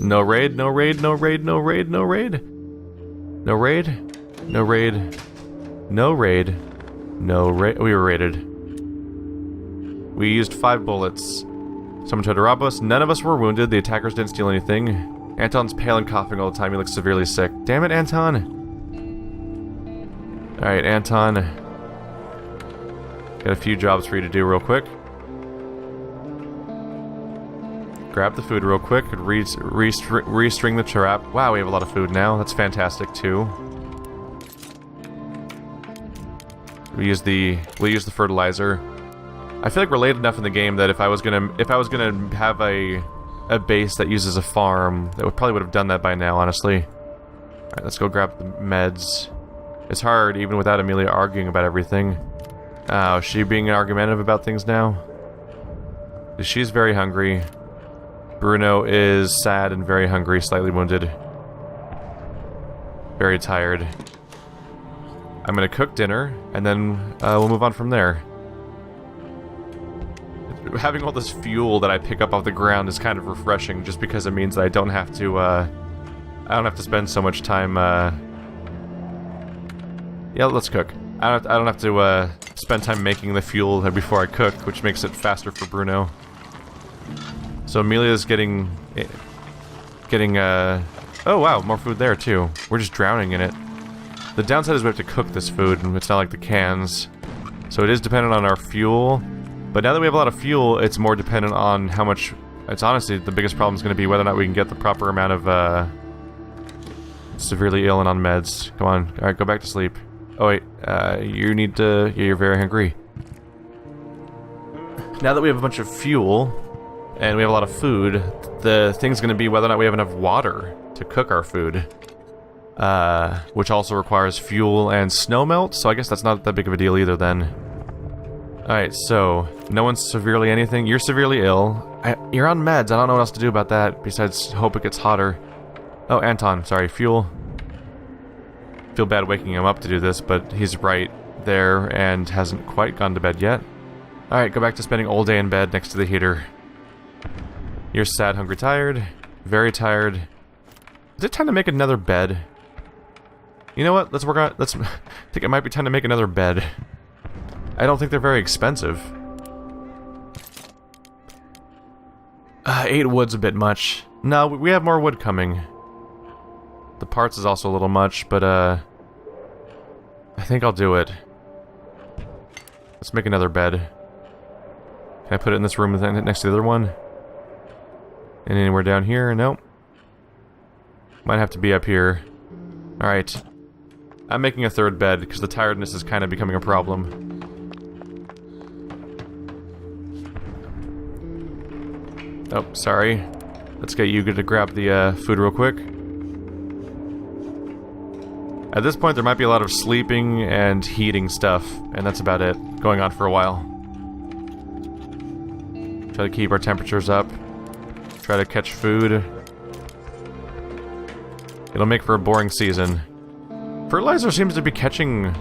No raid, no raid, no raid, no raid, no raid. No raid, no raid, no raid, no raid. We were raided. We used 5 bullets. Someone tried to rob us. None of us were wounded. The attackers didn't steal anything. Anton's pale and coughing all the time. He looks severely sick. Damn it, Anton! Alright, Anton. Got a few jobs for you to do real quick. Grab the food real quick and restring the trap. Wow, we have a lot of food now. That's fantastic too. We'll use the fertilizer. I feel like we're late enough in the game that if I was gonna have a base that uses a farm, that probably would have done that by now, honestly. Alright, let's go grab the meds. It's hard, even without Amelia arguing about everything. Oh, is she being argumentative about things now? She's very hungry. Bruno is sad and very hungry, slightly wounded. Very tired. I'm gonna cook dinner, and then we'll move on from there. Having all this fuel that I pick up off the ground is kind of refreshing, just because it means that I don't have to spend so much time. Yeah, let's cook. I don't have to spend time making the fuel before I cook, which makes it faster for Bruno. So Amelia's getting. Oh wow, more food there too. We're just drowning in it. The downside is we have to cook this food, and it's not like the cans. So it is dependent on our fuel. But now that we have a lot of fuel, it's more dependent on how much... It's honestly, the biggest problem is going to be whether or not we can get the proper amount of, severely ill and on meds. Come on. Alright, go back to sleep. Oh wait, you need to... Yeah, you're very hungry. Now that we have a bunch of fuel, and we have a lot of food, the thing's going to be whether or not we have enough water to cook our food. Which also requires fuel and snow melt, so I guess that's not that big of a deal either then. Alright, so, no one's severely anything. You're severely ill. You're on meds. I don't know what else to do about that, besides hope it gets hotter. Oh, Anton, sorry, fuel. Feel bad waking him up to do this, but he's right there and hasn't quite gone to bed yet. Alright, go back to spending all day in bed next to the heater. You're sad, hungry, tired. Very tired. Is it time to make another bed? You know what? Let's work on... I think it might be time to make another bed. I don't think they're very expensive. 8 wood's a bit much. No, we have more wood coming. The parts is also a little much, but I think I'll do it. Let's make another bed. Can I put it in this room next to the other one? And anywhere down here? Nope. Might have to be up here. Alright. I'm making a third bed, because the tiredness is kind of becoming a problem. Oh, sorry. Let's get you to grab the food real quick. At this point, there might be a lot of sleeping and heating stuff, and that's about it. Going on for a while. Try to keep our temperatures up. Try to catch food. It'll make for a boring season. Fertilizer seems to be catching...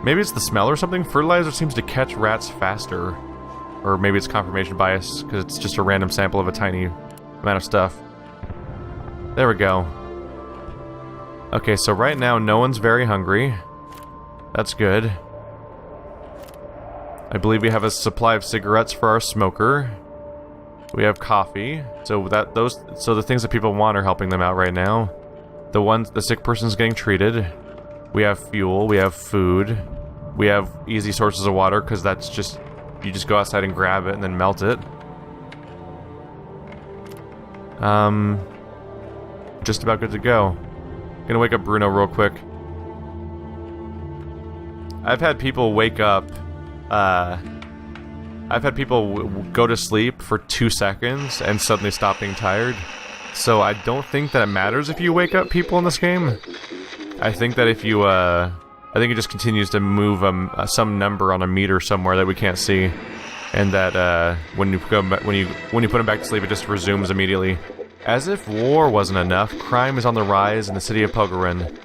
Maybe it's the smell or something? Fertilizer seems to catch rats faster. Or maybe it's confirmation bias, because it's just a random sample of a tiny amount of stuff. There we go. Okay, so right now, no one's very hungry. That's good. I believe we have a supply of cigarettes for our smoker. We have coffee. So the things that people want are helping them out right now. The sick person's getting treated. We have fuel, we have food. We have easy sources of water, because that's just... You just go outside and grab it and then melt it. Just about good to go. Gonna wake up Bruno real quick. I've had people wake up, I've had people go to sleep for 2 seconds and suddenly stop being tired. So I don't think that it matters if you wake up people in this game. I think that if you, I think it just continues to move some number on a meter somewhere that we can't see, and that when you put them back to sleep, it just resumes immediately. As if war wasn't enough, crime is on the rise in the city of Pogorin.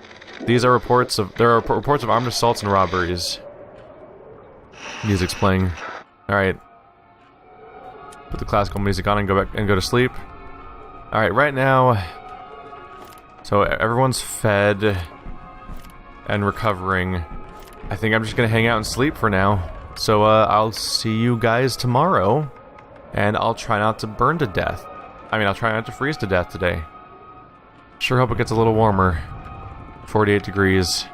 There are reports of armed assaults and robberies. Music's playing. All right. Put the classical music on and go to sleep. Alright, right now... So everyone's fed and recovering. I think I'm just gonna hang out and sleep for now. So I'll see you guys tomorrow. And I'll try not to burn to death. I mean, I'll try not to freeze to death today. Sure hope it gets a little warmer. 48 degrees.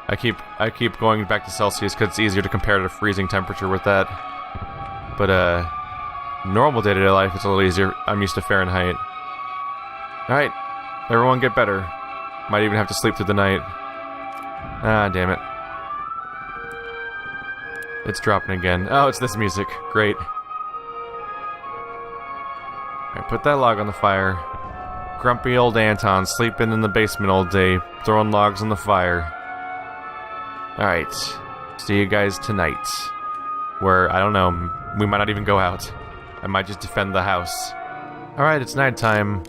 I keep going back to Celsius because it's easier to compare to freezing temperature with that. But normal day-to-day life, it's a little easier. I'm used to Fahrenheit. Alright, everyone get better. Might even have to sleep through the night. Ah, damn it. It's dropping again. Oh, it's this music. Great. Alright, put that log on the fire. Grumpy old Anton sleeping in the basement all day, throwing logs on the fire. Alright, see you guys tonight. Where, I don't know, we might not even go out. I might just defend the house. Alright, it's nighttime.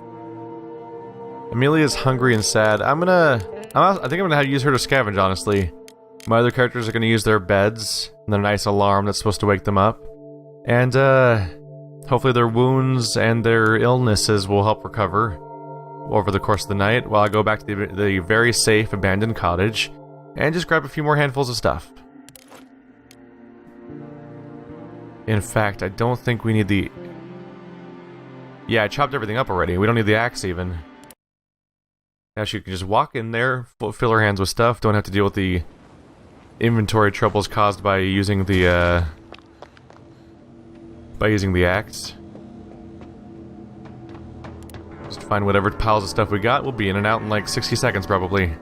Amelia's hungry and sad. I think I'm gonna use her to scavenge, honestly. My other characters are gonna use their beds, and their nice alarm that's supposed to wake them up. And, hopefully their wounds and their illnesses will help recover over the course of the night, while I go back to the very safe abandoned cottage, and just grab a few more handfuls of stuff. In fact, I don't think we need the... Yeah, I chopped everything up already. We don't need the axe even. Now she can just walk in there, fill her hands with stuff, don't have to deal with the inventory troubles caused by using the axe. Just find whatever piles of stuff we got. We'll be in and out in like 60 seconds probably.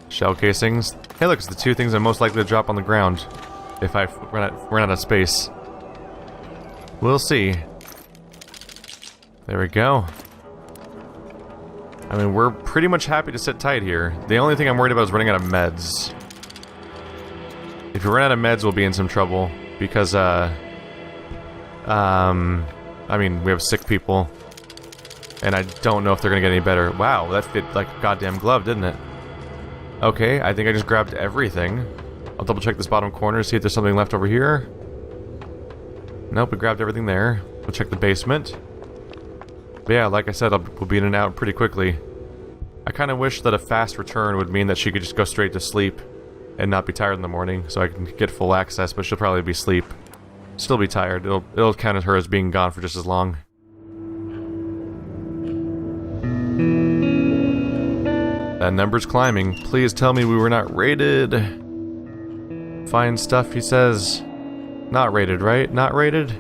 Shell casings. Hey look, it's the two things I'm most likely to drop on the ground if I run out of space. We'll see. There we go. I mean, we're pretty much happy to sit tight here. The only thing I'm worried about is running out of meds. If we run out of meds, we'll be in some trouble. Because, I mean, we have sick people. And I don't know if they're gonna get any better. Wow, that fit like a goddamn glove, didn't it? Okay, I think I just grabbed everything. I'll double check this bottom corner, see if there's something left over here. Nope, we grabbed everything there. We'll check the basement. But yeah, like I said, we'll be in and out pretty quickly. I kind of wish that a fast return would mean that she could just go straight to sleep and not be tired in the morning, so I can get full access, but she'll probably be asleep. Still be tired. It'll count as her as being gone for just as long. That number's climbing. Please tell me we were not raided. Find stuff, he says. Not raided, right? Not raided?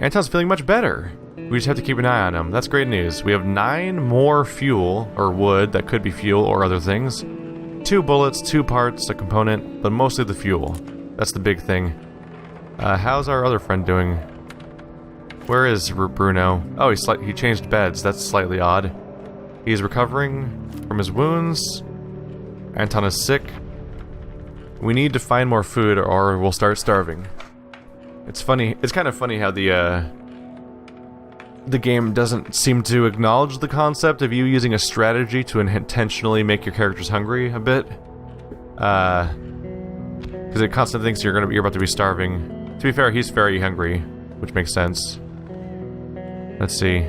Anton's feeling much better. We just have to keep an eye on him. That's great news. We have 9 more fuel, or wood, that could be fuel or other things. 2 bullets, 2 parts, a component, but mostly the fuel. That's the big thing. How's our other friend doing? Where is Bruno? Oh, he changed beds. That's slightly odd. He's recovering from his wounds. Anton is sick. We need to find more food or we'll start starving. It's funny. It's kind of funny how the game doesn't seem to acknowledge the concept of you using a strategy to intentionally make your characters hungry a bit. Because it constantly thinks you're about to be starving. To be fair, he's very hungry, which makes sense. Let's see.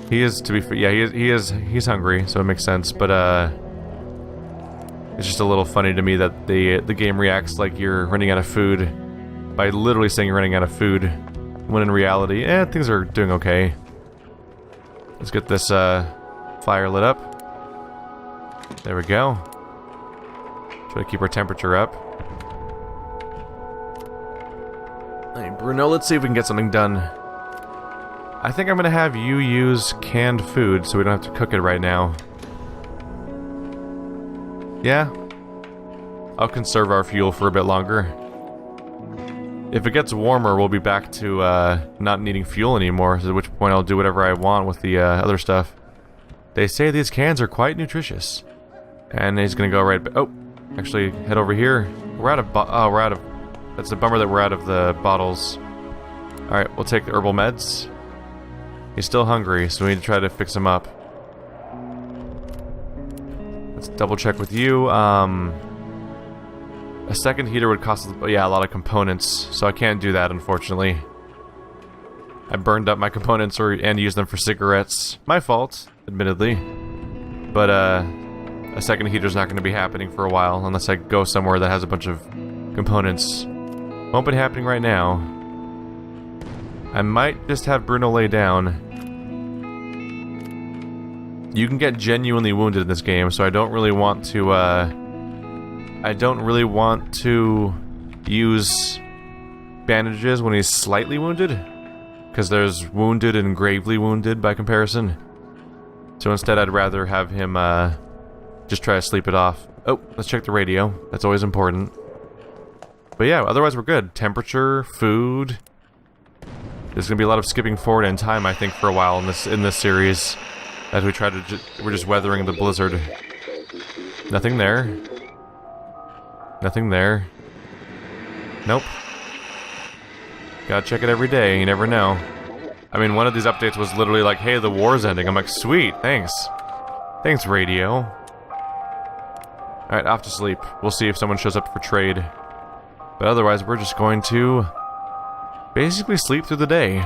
He is, to be fair, yeah, he's hungry, so it makes sense, but it's just a little funny to me that the game reacts like you're running out of food by literally saying you're running out of food, when in reality, things are doing okay. Let's get this fire lit up. There we go. Try to keep our temperature up. Hey, Bruno, let's see if we can get something done. I think I'm gonna have you use canned food so we don't have to cook it right now. Yeah? I'll conserve our fuel for a bit longer. If it gets warmer, we'll be back to not needing fuel anymore, at which point I'll do whatever I want with the other stuff. They say these cans are quite nutritious. And he's gonna go right back. Oh, actually, head over here. We're out of that's a bummer that we're out of the bottles. Alright, we'll take the herbal meds. He's still hungry, so we need to try to fix him up. Let's double check with you. A second heater would cost, yeah, a lot of components, so I can't do that, unfortunately. I burned up my components and used them for cigarettes. My fault, admittedly. But, a second heater's not going to be happening for a while unless I go somewhere that has a bunch of components. Won't be happening right now. I might just have Bruno lay down. You can get genuinely wounded in this game, so I don't really want to, use bandages when he's slightly wounded, because there's wounded and gravely wounded by comparison. So instead I'd rather have him, just try to sleep it off. Oh, let's check the radio. That's always important. But yeah, otherwise we're good. Temperature, food. There's gonna be a lot of skipping forward in time, I think, for a while in this series. As we try to we're just weathering the blizzard. Nothing there. Nothing there. Nope. Gotta check it every day, you never know. I mean, one of these updates was literally like, hey, the war's ending. I'm like, sweet, thanks. Thanks, radio. Alright, off to sleep. We'll see if someone shows up for trade. But otherwise, we're just going to basically sleep through the day.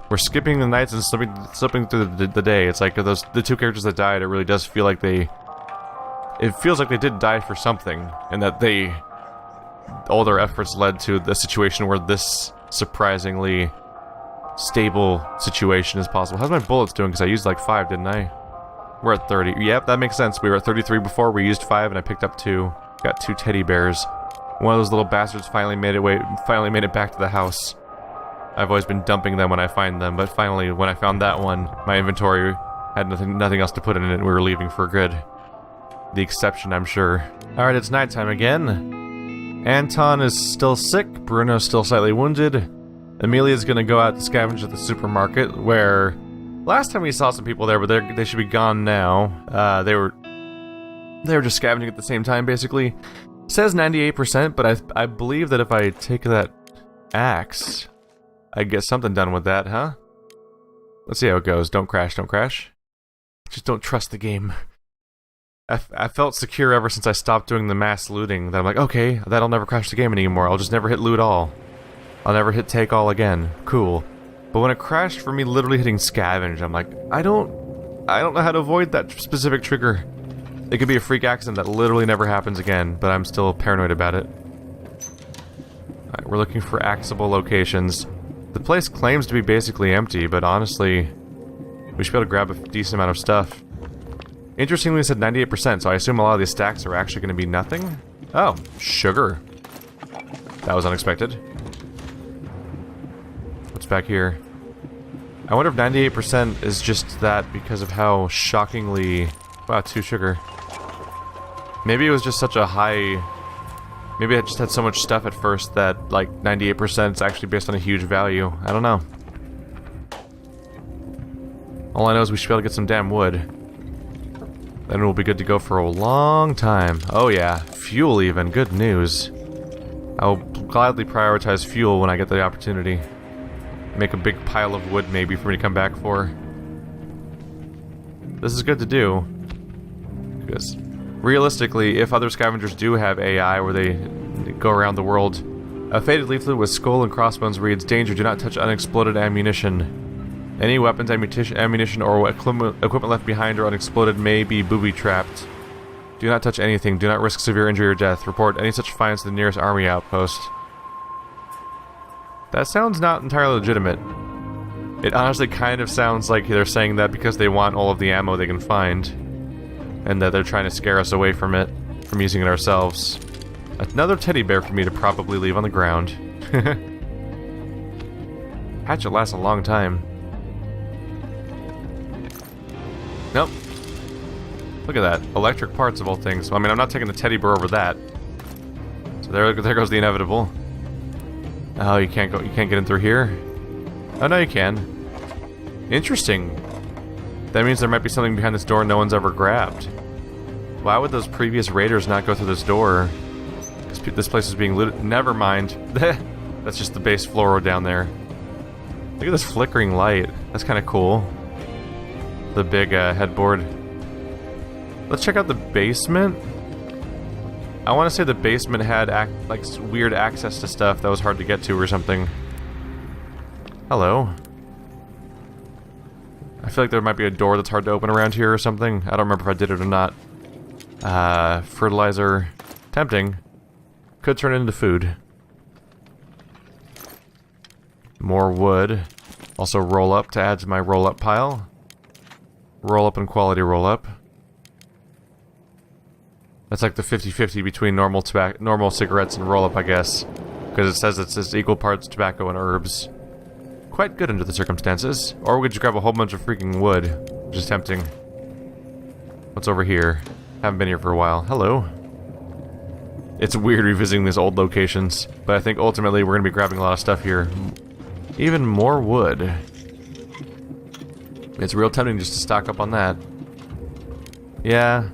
We're skipping the nights and slipping through the day. It's like the two characters that died, it really does feel like it feels like they did die for something, and that all their efforts led to the situation where this surprisingly stable situation is possible. How's my bullets doing? Because I used like 5, didn't I? We're at 30. Yep, that makes sense. We were at 33 before, we used 5, and I picked up 2. Got 2 teddy bears. One of those little bastards finally made it back to the house. I've always been dumping them when I find them, but finally, when I found that one, my inventory had nothing else to put in it, and we were leaving for good. The exception, I'm sure. Alright, it's nighttime again. Anton is still sick, Bruno's still slightly wounded. Amelia's gonna go out to scavenge at the supermarket, where last time we saw some people there, but they should be gone now. They were just scavenging at the same time, basically. It says 98%, but I believe that if I take that axe, I get something done with that, huh? Let's see how it goes. Don't crash, don't crash. Just don't trust the game. I felt secure ever since I stopped doing the mass looting, that I'm like, okay, that'll never crash the game anymore. I'll just never hit loot all. I'll never hit take all again. Cool. But when it crashed for me literally hitting scavenge, I'm like, I don't know how to avoid that specific trigger. It could be a freak accident that literally never happens again, but I'm still paranoid about it. Alright, we're looking for axable locations. The place claims to be basically empty, but honestly, we should be able to grab a decent amount of stuff. Interestingly, it said 98%, so I assume a lot of these stacks are actually going to be nothing? Oh, sugar. That was unexpected. What's back here? I wonder if 98% is just that because of how shockingly... Wow, 2 sugar. Maybe it was just such a high... Maybe I just had so much stuff at first that, like, 98% is actually based on a huge value. I don't know. All I know is we should be able to get some damn wood. Then we'll be good to go for a long time. Oh yeah, fuel even. Good news. I'll gladly prioritize fuel when I get the opportunity. Make a big pile of wood maybe for me to come back for. This is good to do. Because realistically, if other scavengers do have AI where they go around the world, a faded leaflet with skull and crossbones reads, "Danger, do not touch unexploded ammunition. Any weapons, ammunition, or equipment left behind or unexploded may be booby-trapped. Do not touch anything. Do not risk severe injury or death. Report any such finds to the nearest army outpost." That sounds not entirely legitimate. It honestly kind of sounds like they're saying that because they want all of the ammo they can find, and that they're trying to scare us away from it, from using it ourselves. Another teddy bear for me to probably leave on the ground. Hatchet lasts a long time. Nope. Look at that. Electric parts of all things. Well, I mean, I'm not taking the teddy bear over that. So there goes the inevitable. Oh, you can't get in through here? Oh, no, you can. Interesting. That means there might be something behind this door no one's ever grabbed. Why would those previous raiders not go through this door? Because this place is being looted. Never mind. That's just the base floor down there. Look at this flickering light. That's kind of cool. The big headboard. Let's check out the basement. I want to say the basement had like weird access to stuff that was hard to get to or something. Hello. I feel like there might be a door that's hard to open around here or something. I don't remember if I did it or not. Fertilizer. Tempting. Could turn it into food. More wood. Also roll up to add to my roll up pile. Roll up and quality roll up. That's like the 50-50 between normal cigarettes and roll up, I guess. Because it says it's equal parts tobacco and herbs. Quite good under the circumstances. Or we could just grab a whole bunch of freaking wood. Which is tempting. What's over here? Haven't been here for a while. Hello. It's weird revisiting these old locations. But I think ultimately we're going to be grabbing a lot of stuff here. Even more wood. It's real tempting just to stock up on that. Yeah.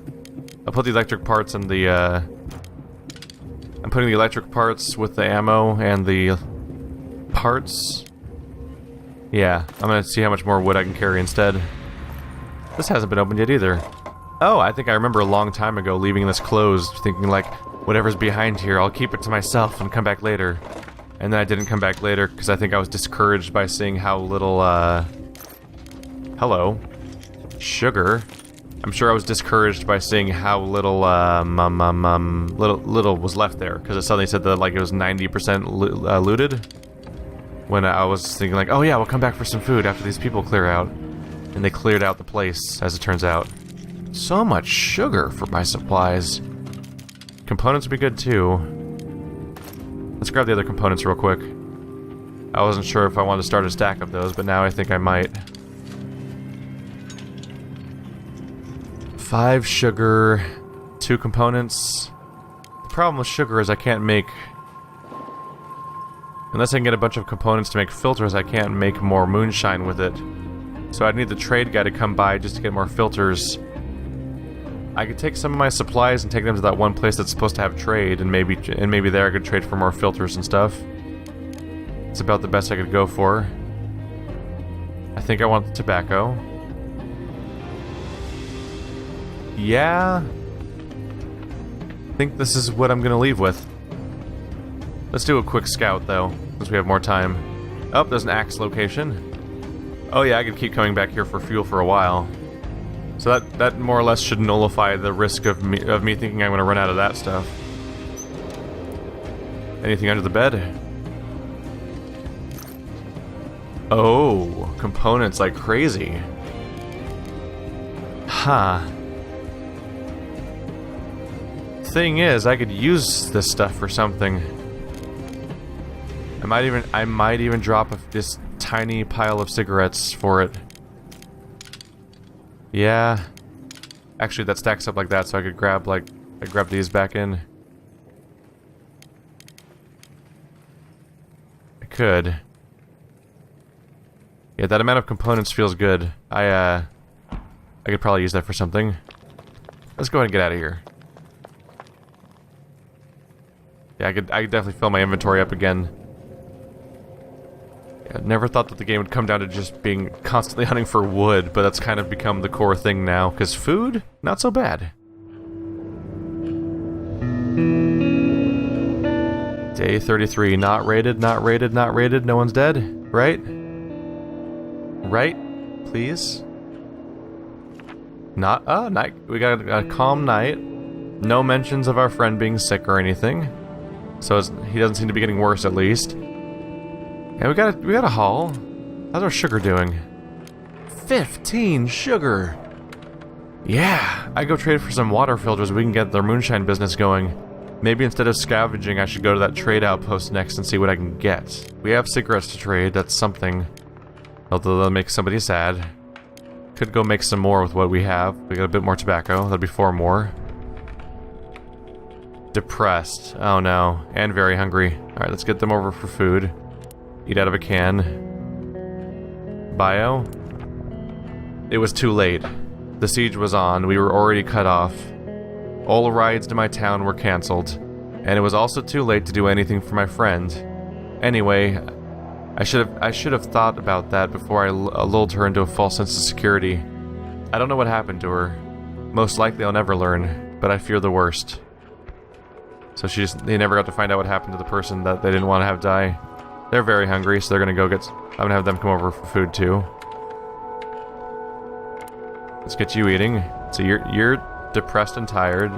I'll put the electric parts in the, I'm putting the electric parts with the ammo and the parts. Yeah, I'm gonna see how much more wood I can carry instead. This hasn't been opened yet either. Oh, I think I remember a long time ago leaving this closed, thinking like, whatever's behind here, I'll keep it to myself and come back later. And then I didn't come back later because I think I was discouraged by seeing how little, hello. Sugar. I'm sure I was discouraged by seeing how little, little was left there, because it suddenly said that, like, it was 90% looted. When I was thinking, like, oh yeah, we'll come back for some food after these people clear out. And they cleared out the place, as it turns out. So much sugar for my supplies. Components would be good, too. Let's grab the other components real quick. I wasn't sure if I wanted to start a stack of those, but now I think I might. 5 sugar, 2 components. The problem with sugar is I can't make... Unless I can get a bunch of components to make filters, I can't make more moonshine with it. So I'd need the trade guy to come by just to get more filters. I could take some of my supplies and take them to that one place that's supposed to have trade, and maybe there I could trade for more filters and stuff. It's about the best I could go for. I think I want the tobacco. Yeah. I think this is what I'm gonna leave with. Let's do a quick scout, though, since we have more time. Oh, there's an axe location. Oh yeah, I could keep coming back here for fuel for a while. So that more or less should nullify the risk of me thinking I'm gonna run out of that stuff. Anything under the bed? Oh, components like crazy. Huh. Thing is, I could use this stuff for something. I might even drop this tiny pile of cigarettes for it. Yeah. Actually, that stacks up like that, so I could grab these back in. I could. Yeah, that amount of components feels good. I could probably use that for something. Let's go ahead and get out of here. Yeah, I could definitely fill my inventory up again. I never thought that the game would come down to just being constantly hunting for wood, but that's kind of become the core thing now, because food, not so bad. Day 33, not raided, not raided, not raided, no one's dead, right? Right? Please? Not, night, we got a calm night. No mentions of our friend being sick or anything. So he doesn't seem to be getting worse, at least. Yeah, we got a haul. How's our sugar doing? 15 sugar! Yeah, I go trade for some water filters so we can get their moonshine business going. Maybe instead of scavenging, I should go to that trade outpost next and see what I can get. We have cigarettes to trade, that's something. Although that'll make somebody sad. Could go make some more with what we have. We got a bit more tobacco, that'll be 4 more. Depressed. Oh no. And very hungry. Alright, let's get them over for food. Eat out of a can. Bio? It was too late. The siege was on. We were already cut off. All rides to my town were cancelled. And it was also too late to do anything for my friend. Anyway, I should have thought about that before I lulled her into a false sense of security. I don't know what happened to her. Most likely I'll never learn, but I fear the worst. So they never got to find out what happened to the person that they didn't want to have die. They're very hungry, so they're gonna go get... I'm gonna have them come over for food, too. Let's get you eating. So you're depressed and tired.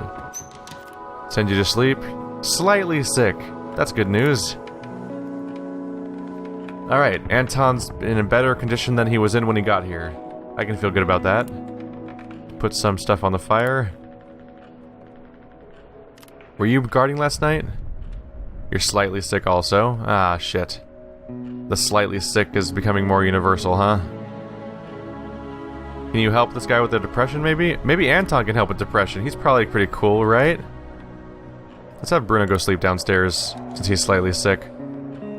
Send you to sleep. Slightly sick. That's good news. Alright, Anton's in a better condition than he was in when he got here. I can feel good about that. Put some stuff on the fire. Were you guarding last night? You're slightly sick also. Ah, shit. The slightly sick is becoming more universal, huh? Can you help this guy with the depression, maybe? Maybe Anton can help with depression. He's probably pretty cool, right? Let's have Bruno go sleep downstairs, since he's slightly sick.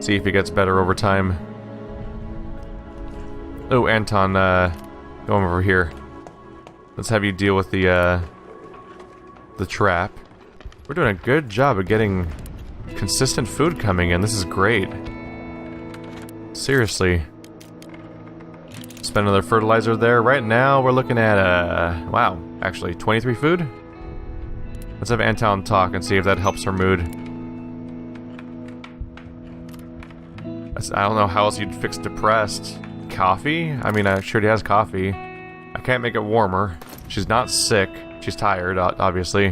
See if he gets better over time. Oh, Anton, go over here. Let's have you deal with the trap. We're doing a good job of getting consistent food coming in. This is great. Seriously. Spend another fertilizer there. Right now, we're looking at, wow, actually, 23 food? Let's have Anton talk and see if that helps her mood. I don't know how else you'd fix depressed. Coffee? I mean, she already has coffee. I can't make it warmer. She's not sick. She's tired, obviously.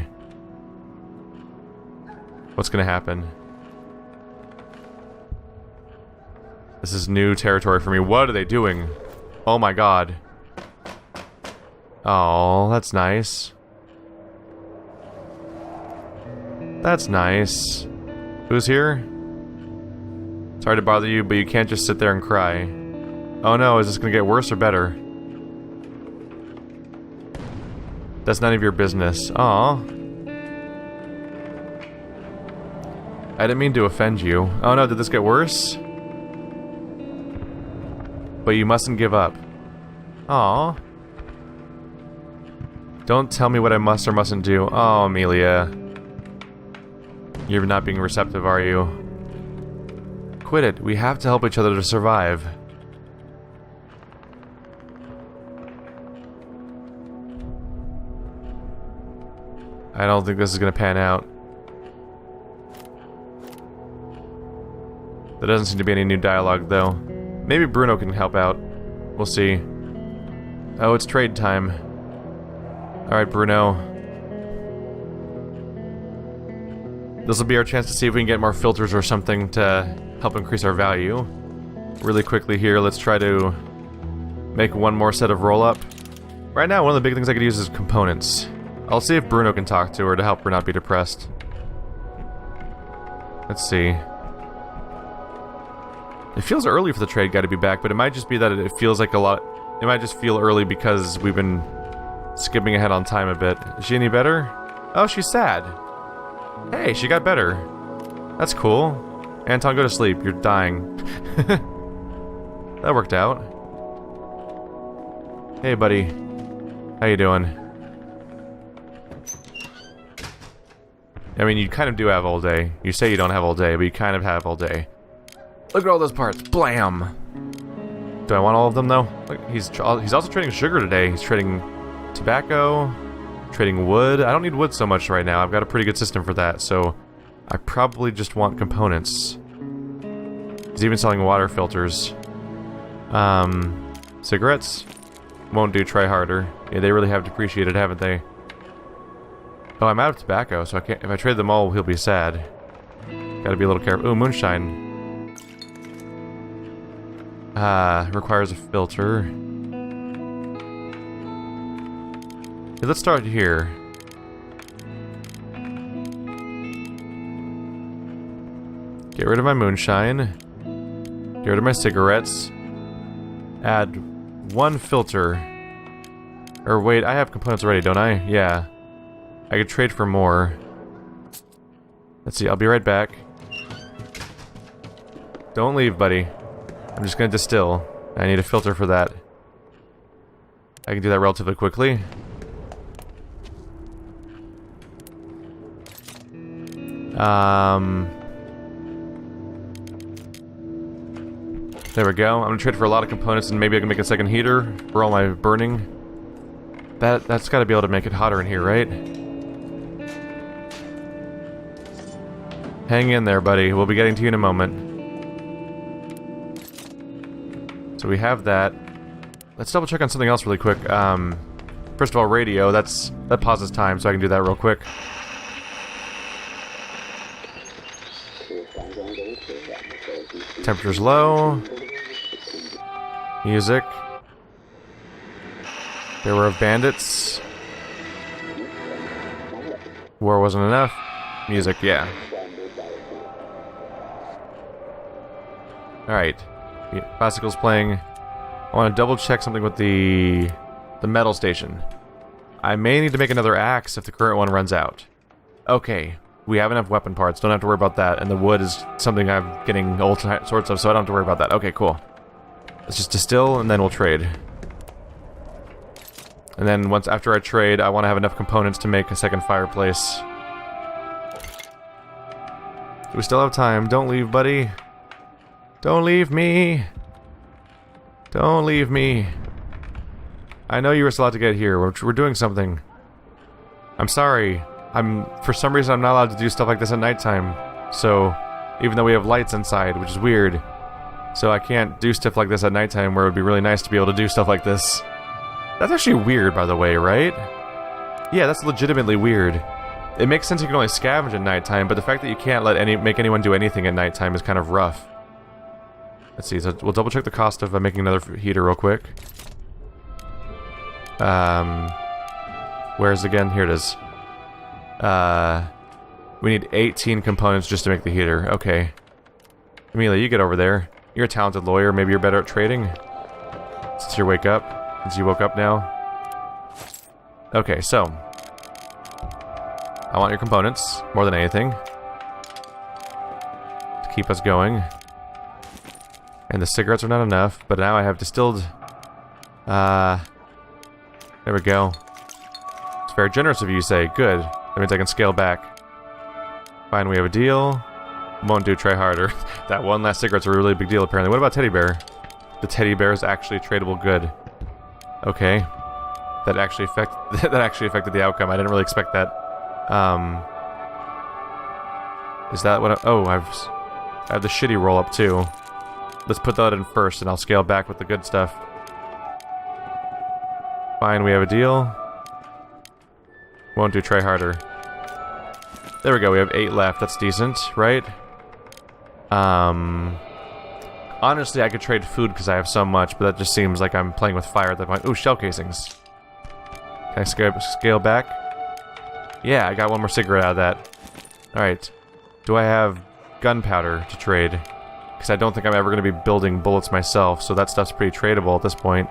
What's gonna happen? This is new territory for me. What are they doing? Oh my god. Oh, that's nice. That's nice. Who's here? Sorry to bother you, but you can't just sit there and cry. Oh no, is this gonna get worse or better? That's none of your business. Aw. I didn't mean to offend you. Oh no, did this get worse? But you mustn't give up. Aw. Don't tell me what I must or mustn't do. Oh, Amelia. You're not being receptive, are you? Quit it. We have to help each other to survive. I don't think this is gonna pan out. There doesn't seem to be any new dialogue, though. Maybe Bruno can help out. We'll see. Oh, it's trade time. Alright, Bruno. This will be our chance to see if we can get more filters or something to help increase our value. Really quickly here, let's try to make one more set of roll-up. Right now, one of the big things I could use is components. I'll see if Bruno can talk to her to help her not be depressed. Let's see. It feels early for the trade guy to be back, but it might just be that it feels like a lot... It might just feel early because we've been skipping ahead on time a bit. Is she any better? Oh, she's sad. Hey, she got better. That's cool. Anton, go to sleep. You're dying. That worked out. Hey, buddy. How you doing? I mean, you kind of do have all day. You say you don't have all day, but you kind of have all day. Look at all those parts. Blam! Do I want all of them, though? Look, he's also trading sugar today. He's trading tobacco, trading wood. I don't need wood so much right now. I've got a pretty good system for that, so I probably just want components. He's even selling water filters. Cigarettes? Won't do, try harder. Yeah, they really have depreciated, haven't they? Oh, I'm out of tobacco, so I can't... If I trade them all, he'll be sad. Gotta be a little careful. Ooh, moonshine. Requires a filter. Okay, let's start here. Get rid of my moonshine. Get rid of my cigarettes. Add one filter. Or wait, I have components already, don't I? Yeah. I could trade for more. Let's see, I'll be right back. Don't leave, buddy. I'm just gonna distill. I need a filter for that. I can do that relatively quickly. There we go. I'm gonna trade for a lot of components and maybe I can make a second heater for all my burning. That's gotta be able to make it hotter in here, right? Hang in there, buddy. We'll be getting to you in a moment. So we have that. Let's double check on something else really quick. Pretty First of all, radio, that pauses time, so I can do that real quick. Temperature's low. Music. Beware of bandits. War wasn't enough. Music, yeah. Alright. Classical's playing. I want to double check something with the metal station. I may need to make another axe if the current one runs out. Okay. We have enough weapon parts. Don't have to worry about that. And the wood is something I'm getting all sorts of, so I don't have to worry about that. Okay, cool. Let's just distill, and then we'll trade. And then after I trade, I want to have enough components to make a second fireplace. We still have time. Don't leave, buddy. Don't leave me. Don't leave me. I know you were still allowed to get here. We're doing something. I'm sorry. For some reason, I'm not allowed to do stuff like this at nighttime. So, even though we have lights inside, which is weird. So I can't do stuff like this at nighttime where it would be really nice to be able to do stuff like this. That's actually weird, by the way, right? Yeah, that's legitimately weird. It makes sense you can only scavenge at nighttime, but the fact that you can't make anyone do anything at nighttime is kind of rough. Let's see, so we'll double check the cost of making another heater real quick. Where's again? Here it is. We need 18 components just to make the heater. Okay. Amelia, you get over there. You're a talented lawyer. Maybe you're better at trading? Since you woke up now. Okay, so. I want your components, more than anything. To keep us going. And the cigarettes are not enough, but now I have distilled... there we go. It's very generous of you, you say. Good. That means I can scale back. Fine, we have a deal. Won't do, try harder. That one last cigarette's a really big deal, apparently. What about teddy bear? The teddy bear is actually a tradable good. Okay. That actually affected the outcome. I didn't really expect that. Is that what I have the shitty roll up too. Let's put that in first and I'll scale back with the good stuff. Fine, we have a deal. Won't do, try harder. There we go, we have 8 left. That's decent, right? Honestly, I could trade food because I have so much, but that just seems like I'm playing with fire at that point. Ooh, shell casings. Can I scale back? Yeah, I got one more cigarette out of that. Alright. Do I have gunpowder to trade? Because I don't think I'm ever going to be building bullets myself, so that stuff's pretty tradable at this point.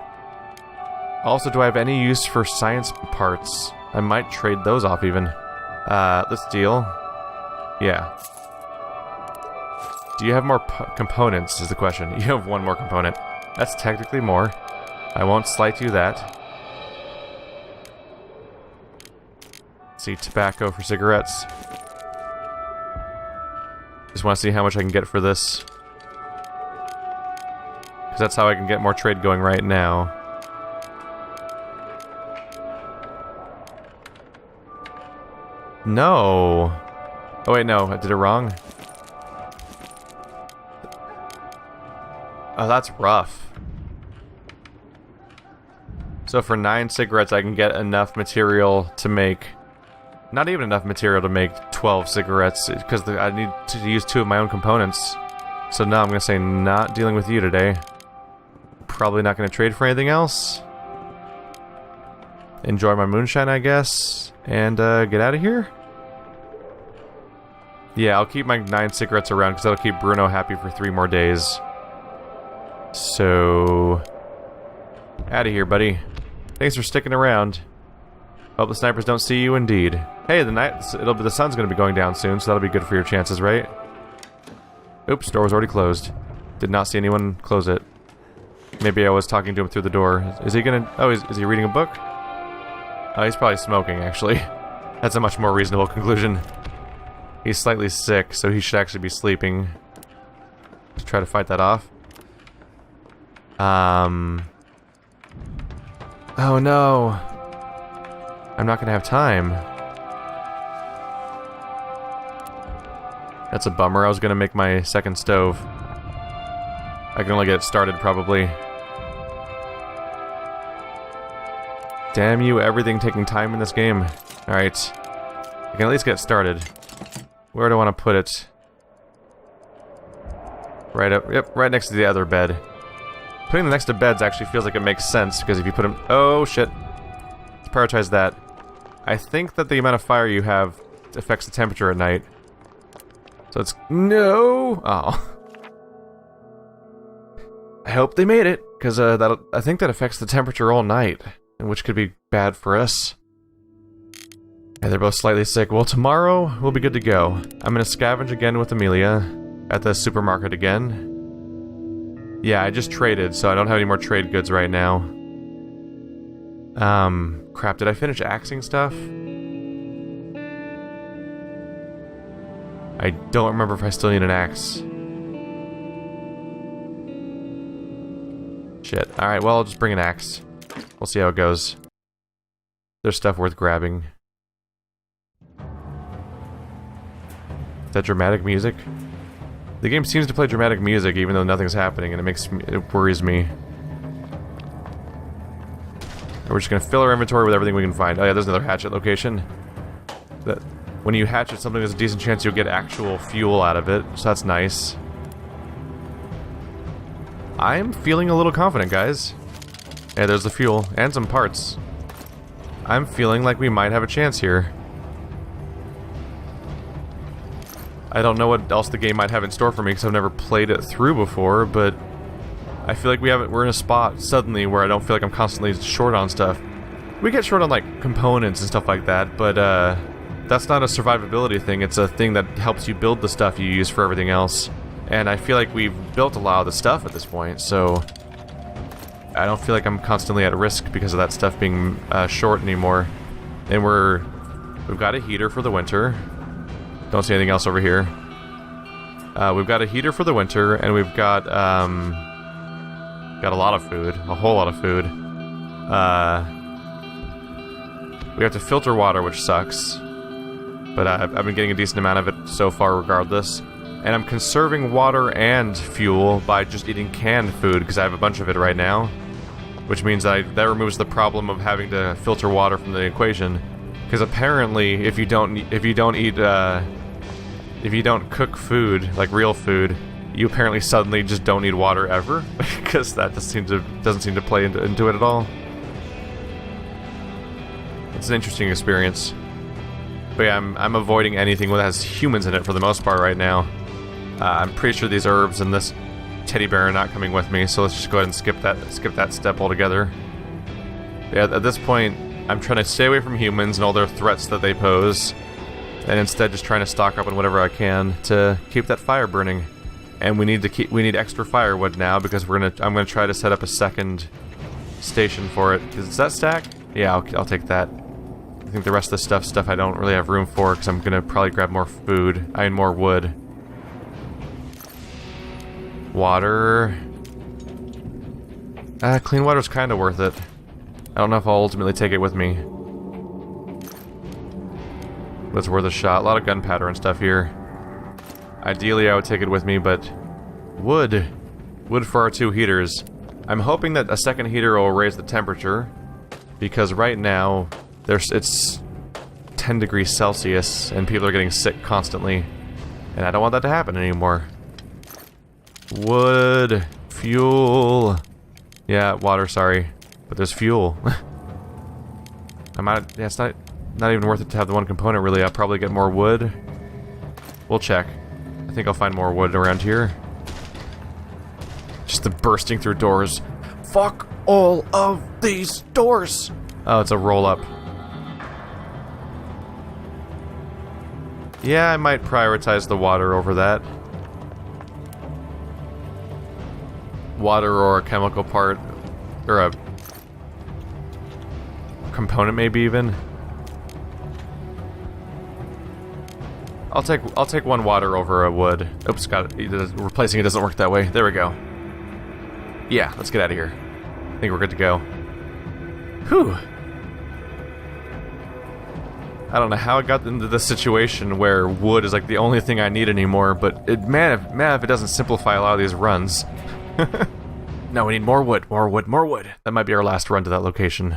Also, do I have any use for science parts? I might trade those off even. Let's deal. Yeah. Do you have more components, is the question. You have one more component. That's technically more. I won't slight you that. Let's see, tobacco for cigarettes. Just want to see how much I can get for this. Because that's how I can get more trade going right now. No. Oh wait, no, I did it wrong. Oh, that's rough. So for 9 cigarettes, I can get enough material to make... Not even enough material to make 12 cigarettes, because I need to use 2 of my own components. So now I'm going to say not dealing with you today. Probably not going to trade for anything else. Enjoy my moonshine, I guess. And get out of here? Yeah, I'll keep my 9 cigarettes around, because that'll keep Bruno happy for 3 more days. So... out of here, buddy. Thanks for sticking around. Hope the snipers don't see you, indeed. Hey, the sun's gonna be going down soon, so that'll be good for your chances, right? Oops, door was already closed. Did not see anyone close it. Maybe I was talking to him through the door. Is he gonna... oh, is he reading a book? Oh, he's probably smoking, actually. That's a much more reasonable conclusion. He's slightly sick, so he should actually be sleeping. Let's try to fight that off. Oh no. I'm not gonna have time. That's a bummer. I was gonna make my second stove. I can only get it started, probably. Damn you, everything taking time in this game. Alright. I can at least get started. Where do I want to put it? Right up, yep, right next to the other bed. Putting them next to beds actually feels like it makes sense, because if you put them... Oh, shit. Let's prioritize that. I think that the amount of fire you have affects the temperature at night. So it's... No! Oh. I hope they made it, because I think that affects the temperature all night, which could be bad for us. Yeah, they're both slightly sick. Well, tomorrow we'll be good to go. I'm gonna scavenge again with Amelia at the supermarket again. Yeah, I just traded, so I don't have any more trade goods right now. Crap, did I finish axing stuff? I don't remember if I still need an axe. Shit. Alright, well, I'll just bring an axe. We'll see how it goes. There's stuff worth grabbing. Is that dramatic music? The game seems to play dramatic music even though nothing's happening, and it worries me. We're just gonna fill our inventory with everything we can find. Oh yeah, there's another hatchet location. When you hatchet something, there's a decent chance you'll get actual fuel out of it, so that's nice. I'm feeling a little confident, guys. Yeah, there's the fuel, and some parts. I'm feeling like we might have a chance here. I don't know what else the game might have in store for me because I've never played it through before, but I feel like we're in a spot suddenly where I don't feel like I'm constantly short on stuff. We get short on like components and stuff like that, but that's not a survivability thing. It's a thing that helps you build the stuff you use for everything else. And I feel like we've built a lot of the stuff at this point, so I don't feel like I'm constantly at risk because of that stuff being short anymore. And we've got a heater for the winter. Don't see anything else over here. We've got a heater for the winter, and we've got a lot of food, a whole lot of food. We have to filter water, which sucks, but I've been getting a decent amount of it so far regardless. And I'm conserving water and fuel by just eating canned food, because I have a bunch of it right now. Which means that removes the problem of having to filter water from the equation. Because apparently, if you don't cook food, like real food, you apparently suddenly just don't need water ever. Because that just doesn't seem to play into it at all. It's an interesting experience. But yeah, I'm avoiding anything that has humans in it for the most part right now. I'm pretty sure these herbs and this teddy bear are not coming with me, so let's just go ahead and skip that step altogether. Yeah, at this point, I'm trying to stay away from humans and all their threats that they pose, and instead just trying to stock up on whatever I can to keep that fire burning. And we need extra firewood now because I'm gonna try to set up a second station for it. Is that stack? Yeah, I'll take that. I think the rest of the stuff I don't really have room for because I'm gonna probably grab more food. I mean more wood. Water. Clean water's kind of worth it. I don't know if I'll ultimately take it with me. But it's worth a shot. A lot of gunpowder and stuff here. Ideally, I would take it with me, but wood. Wood for our 2 heaters. I'm hoping that a second heater will raise the temperature, because right now it's 10 degrees Celsius and people are getting sick constantly, and I don't want that to happen anymore. Wood, fuel. Yeah, water, sorry. But there's fuel. Yeah, it's not even worth it to have the one component, really. I'll probably get more wood. We'll check. I think I'll find more wood around here. Just the bursting through doors. Fuck all of these doors! Oh, it's a roll-up. Yeah, I might prioritize the water over that. Water or a chemical part, or a component maybe even. I'll take one water over a wood. Oops, got it. Replacing it doesn't work that way. There we go. Yeah, let's get out of here. I think we're good to go. Whew. I don't know how I got into this situation where wood is like the only thing I need anymore, but man, if it doesn't simplify a lot of these runs. No, we need more wood, more wood, more wood. That might be our last run to that location.